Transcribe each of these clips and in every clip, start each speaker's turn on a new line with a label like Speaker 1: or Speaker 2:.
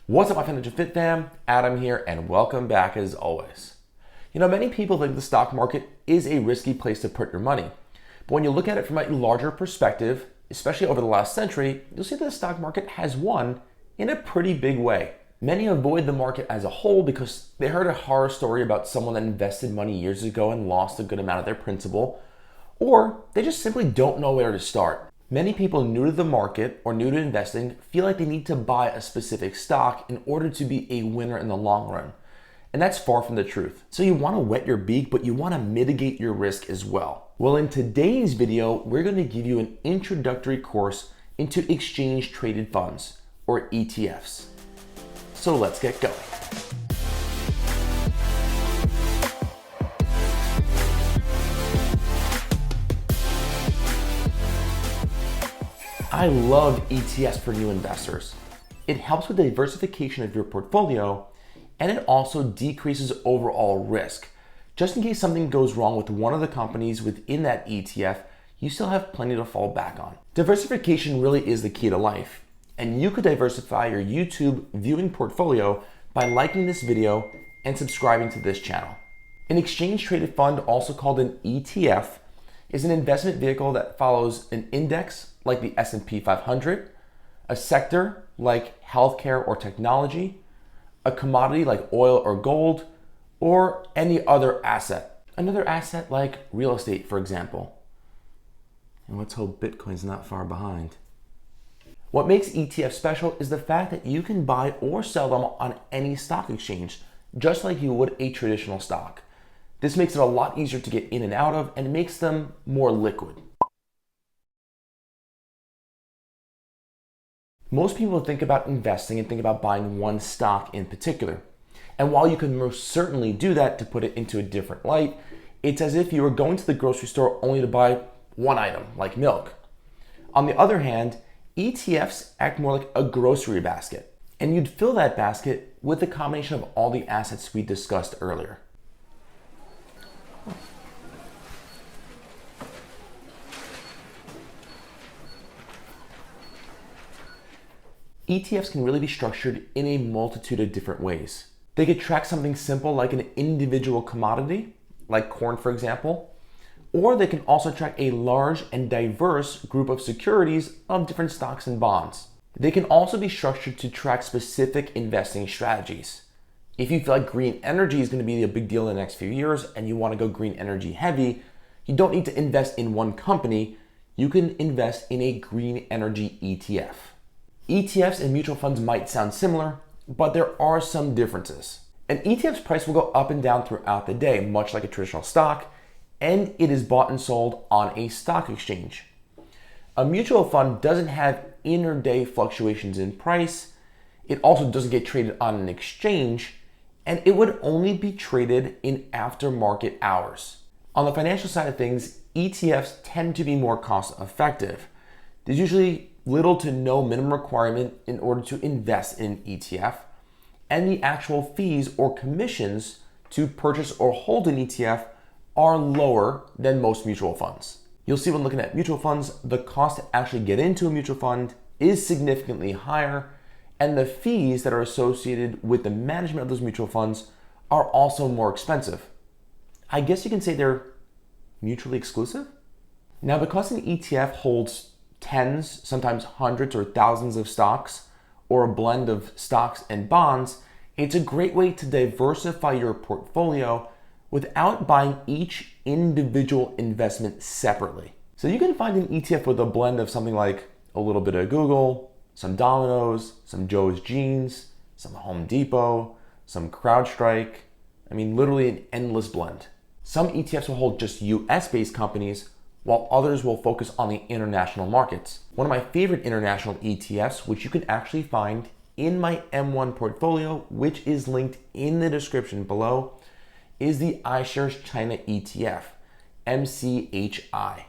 Speaker 1: What's up, my Financial Fit fam? Adam here, and welcome back as always. Many people think the stock market is a risky place to put your money. But when you look at it from a larger perspective, especially over the last century, you'll see that the stock market has won in a pretty big way. Many avoid the market as a whole because they heard a horror story about someone that invested money years ago and lost a good amount of their principal, or they just simply don't know where to start. Many people new to the market or new to investing feel like they need to buy a specific stock in order to be a winner in the long run. And that's far from the truth. So you want to wet your beak, but you want to mitigate your risk as well. Well, in today's video, we're going to give you an introductory course into exchange traded funds, or ETFs. So let's get going. I love ETFs for new investors. It helps with the diversification of your portfolio, and it also decreases overall risk. Just in case something goes wrong with one of the companies within that ETF, you still have plenty to fall back on. Diversification really is the key to life, and you could diversify your YouTube viewing portfolio by liking this video and subscribing to this channel. An exchange traded fund, also called an ETF, is an investment vehicle that follows an index like the S&P 500, a sector like healthcare or technology, a commodity like oil or gold, or any other asset. Another asset like real estate, for example. And let's hope Bitcoin's not far behind. What makes ETF special is the fact that you can buy or sell them on any stock exchange, just like you would a traditional stock. This makes it a lot easier to get in and out of and makes them more liquid. Most people think about investing and think about buying one stock in particular. And while you can most certainly do that, to put it into a different light, it's as if you were going to the grocery store only to buy one item, like milk. On the other hand, ETFs act more like a grocery basket, and you'd fill that basket with a combination of all the assets we discussed earlier. ETFs can really be structured in a multitude of different ways. They could track something simple like an individual commodity, like corn for example, or they can also track a large and diverse group of securities of different stocks and bonds. They can also be structured to track specific investing strategies. If you feel like green energy is going to be a big deal in the next few years and you want to go green energy heavy, you don't need to invest in one company. You can invest in a green energy ETF. ETFs and mutual funds might sound similar, but there are some differences. An ETF's price will go up and down throughout the day, much like a traditional stock, and it is bought and sold on a stock exchange. A mutual fund doesn't have inter-day fluctuations in price. It also doesn't get traded on an exchange, and it would only be traded in aftermarket hours. On the financial side of things, ETFs tend to be more cost effective. There's usually little to no minimum requirement in order to invest in an ETF, and the actual fees or commissions to purchase or hold an ETF are lower than most mutual funds. You'll see when looking at mutual funds, the cost to actually get into a mutual fund is significantly higher, and the fees that are associated with the management of those mutual funds are also more expensive. I guess you can say they're mutually exclusive. Now, because an ETF holds tens, sometimes hundreds or thousands of stocks, or a blend of stocks and bonds, it's a great way to diversify your portfolio without buying each individual investment separately. So you can find an ETF with a blend of something like a little bit of Google, some Domino's, some Joe's Jeans, some Home Depot, some CrowdStrike. Literally an endless blend. Some ETFs will hold just US-based companies, while others will focus on the international markets. One of my favorite international ETFs, which you can actually find in my M1 portfolio, which is linked in the description below, is the iShares China ETF, MCHI.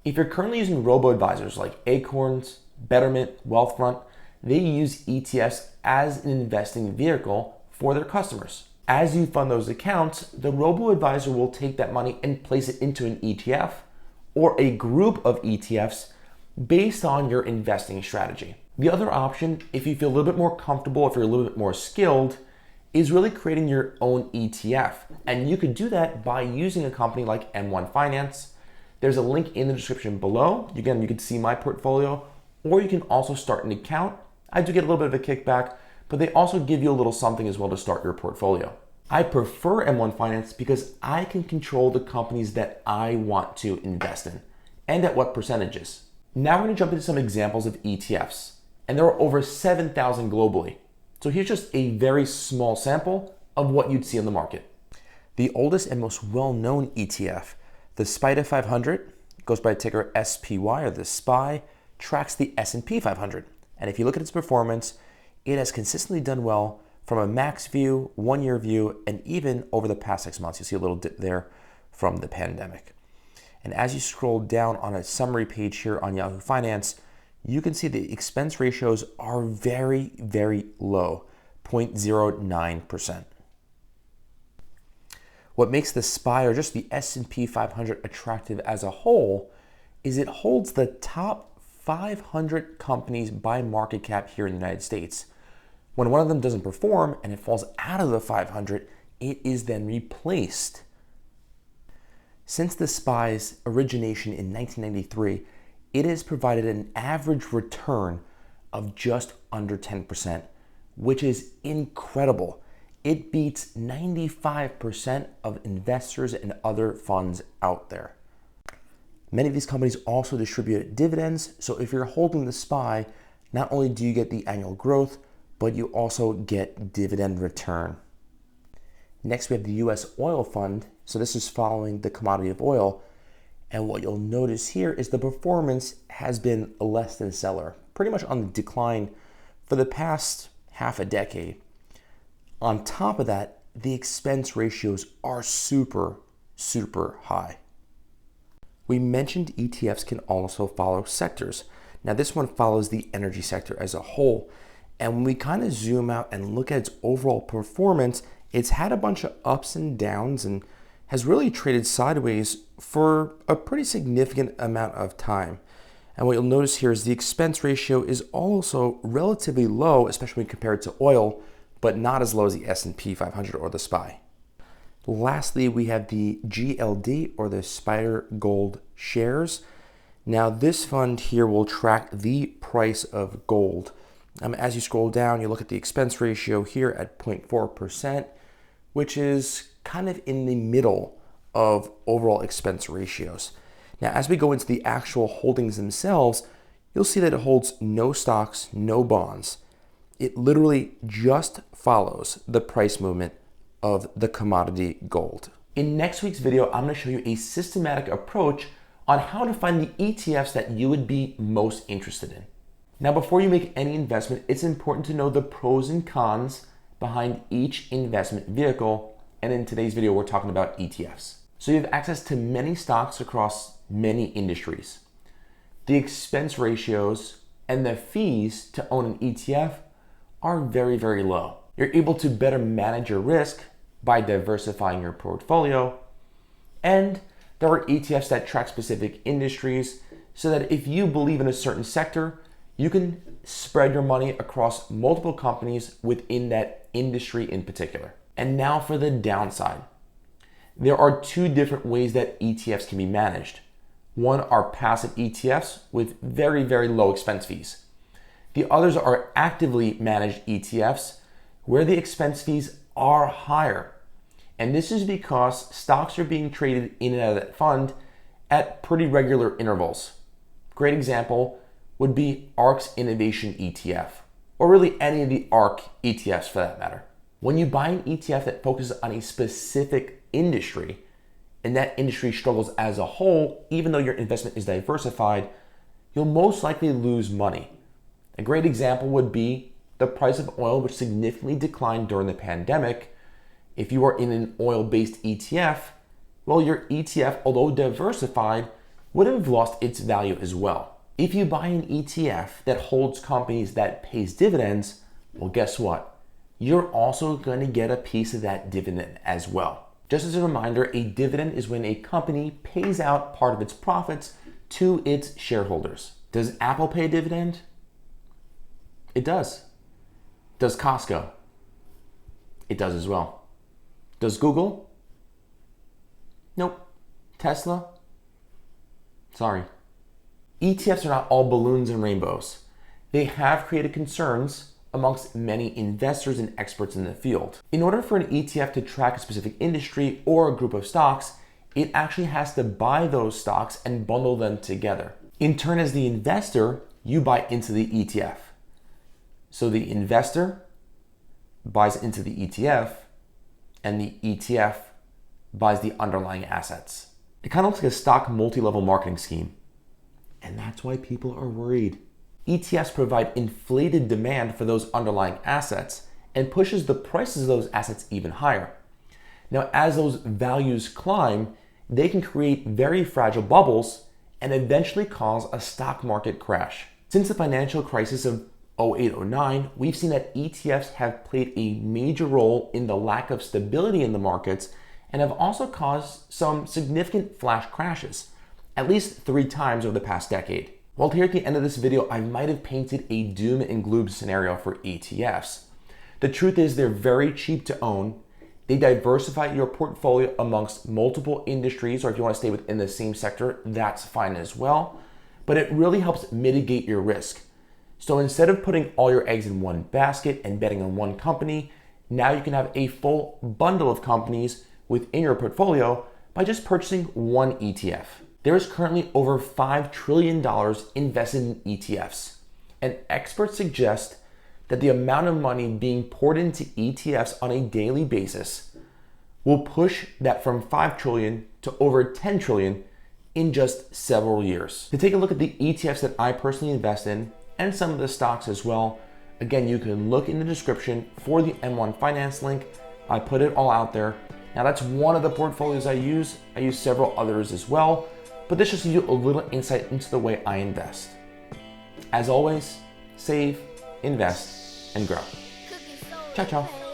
Speaker 1: If you're currently using robo-advisors like Acorns, Betterment, Wealthfront, they use ETFs as an investing vehicle for their customers. As you fund those accounts, the robo-advisor will take that money and place it into an ETF or a group of ETFs based on your investing strategy. The other option, if you feel a little bit more comfortable, if you're a little bit more skilled, is really creating your own ETF. And you could do that by using a company like M1 Finance. There's a link in the description below. Again, you can see my portfolio, or you can also start an account. I do get a little bit of a kickback, but they also give you a little something as well to start your portfolio. I prefer M1 Finance because I can control the companies that I want to invest in and at what percentages. Now we're going to jump into some examples of ETFs, and there are over 7,000 globally. So here's just a very small sample of what you'd see on the market. The oldest and most well-known ETF, the SPDR 500, goes by ticker SPY, or the SPY, tracks the S&P 500. And if you look at its performance, it has consistently done well from a max view, 1 year view, and even over the past 6 months. You see a little dip there from the pandemic. And as you scroll down on a summary page here on Yahoo Finance, you can see the expense ratios are very, very low, 0.09%. What makes the SPY, or just the S&P 500, attractive as a whole is it holds the top 500 companies by market cap here in the United States. When one of them doesn't perform and it falls out of the 500, it is then replaced. Since the SPY's origination in 1993, it has provided an average return of just under 10%, which is incredible. It beats 95% of investors and other funds out there. Many of these companies also distribute dividends, so if you're holding the SPY, not only do you get the annual growth, but you also get dividend return. Next, we have the US Oil Fund. So this is following the commodity of oil. And what you'll notice here is the performance has been less than stellar, pretty much on the decline for the past half a decade. On top of that, the expense ratios are super, super high. We mentioned ETFs can also follow sectors. Now this one follows the energy sector as a whole. And when we kind of zoom out and look at its overall performance, it's had a bunch of ups and downs and has really traded sideways for a pretty significant amount of time. And what you'll notice here is the expense ratio is also relatively low, especially when compared to oil, but not as low as the S&P 500 or the SPY. Lastly, we have the GLD, or the SPDR Gold Shares. Now this fund here will track the price of gold. As you scroll down, you look at the expense ratio here at 0.4%, which is kind of in the middle of overall expense ratios. Now, as we go into the actual holdings themselves, you'll see that it holds no stocks, no bonds. It literally just follows the price movement of the commodity gold. In next week's video, I'm going to show you a systematic approach on how to find the ETFs that you would be most interested in. Now, before you make any investment, it's important to know the pros and cons behind each investment vehicle. And in today's video, we're talking about ETFs. So you have access to many stocks across many industries. The expense ratios and the fees to own an ETF are very, very low. You're able to better manage your risk by diversifying your portfolio. And there are ETFs that track specific industries so that if you believe in a certain sector, you can spread your money across multiple companies within that industry in particular. And now for the downside. There are two different ways that ETFs can be managed. One are passive ETFs with very, very low expense fees. The others are actively managed ETFs where the expense fees are higher. And this is because stocks are being traded in and out of that fund at pretty regular intervals. Great example would be ARK's Innovation ETF, or really any of the ARK ETFs for that matter. When you buy an ETF that focuses on a specific industry, and that industry struggles as a whole, even though your investment is diversified, you'll most likely lose money. A great example would be the price of oil, which significantly declined during the pandemic. If you are in an oil-based ETF, well, your ETF, although diversified, would have lost its value as well. If you buy an ETF that holds companies that pays dividends, well, guess what? You're also going to get a piece of that dividend as well. Just as a reminder, a dividend is when a company pays out part of its profits to its shareholders. Does Apple pay a dividend? It does. Does Costco? It does as well. Does Google? Nope. Tesla? Sorry. ETFs are not all balloons and rainbows. They have created concerns amongst many investors and experts in the field. In order for an ETF to track a specific industry or a group of stocks, it actually has to buy those stocks and bundle them together. In turn, as the investor, you buy into the ETF. So the investor buys into the ETF, and the ETF buys the underlying assets. It kind of looks like a stock multi-level marketing scheme. And that's why people are worried. ETFs provide inflated demand for those underlying assets and pushes the prices of those assets even higher. Now, as those values climb, they can create very fragile bubbles and eventually cause a stock market crash. Since the financial crisis of 08-09, we've seen that ETFs have played a major role in the lack of stability in the markets and have also caused some significant flash crashes, at least 3 times over the past decade. Well, here at the end of this video, I might have painted a doom and gloom scenario for ETFs. The truth is they're very cheap to own. They diversify your portfolio amongst multiple industries, or if you want to stay within the same sector, that's fine as well. But it really helps mitigate your risk. So instead of putting all your eggs in one basket and betting on one company, now you can have a full bundle of companies within your portfolio by just purchasing one ETF. There is currently over $5 trillion invested in ETFs, and experts suggest that the amount of money being poured into ETFs on a daily basis will push that from 5 trillion to over 10 trillion in just several years. To take a look at the ETFs that I personally invest in, and some of the stocks as well, again, you can look in the description for the M1 Finance link. I put it all out there. Now that's one of the portfolios I use. I use several others as well, but this just gives you a little insight into the way I invest. As always, save, invest, and grow. Ciao, ciao.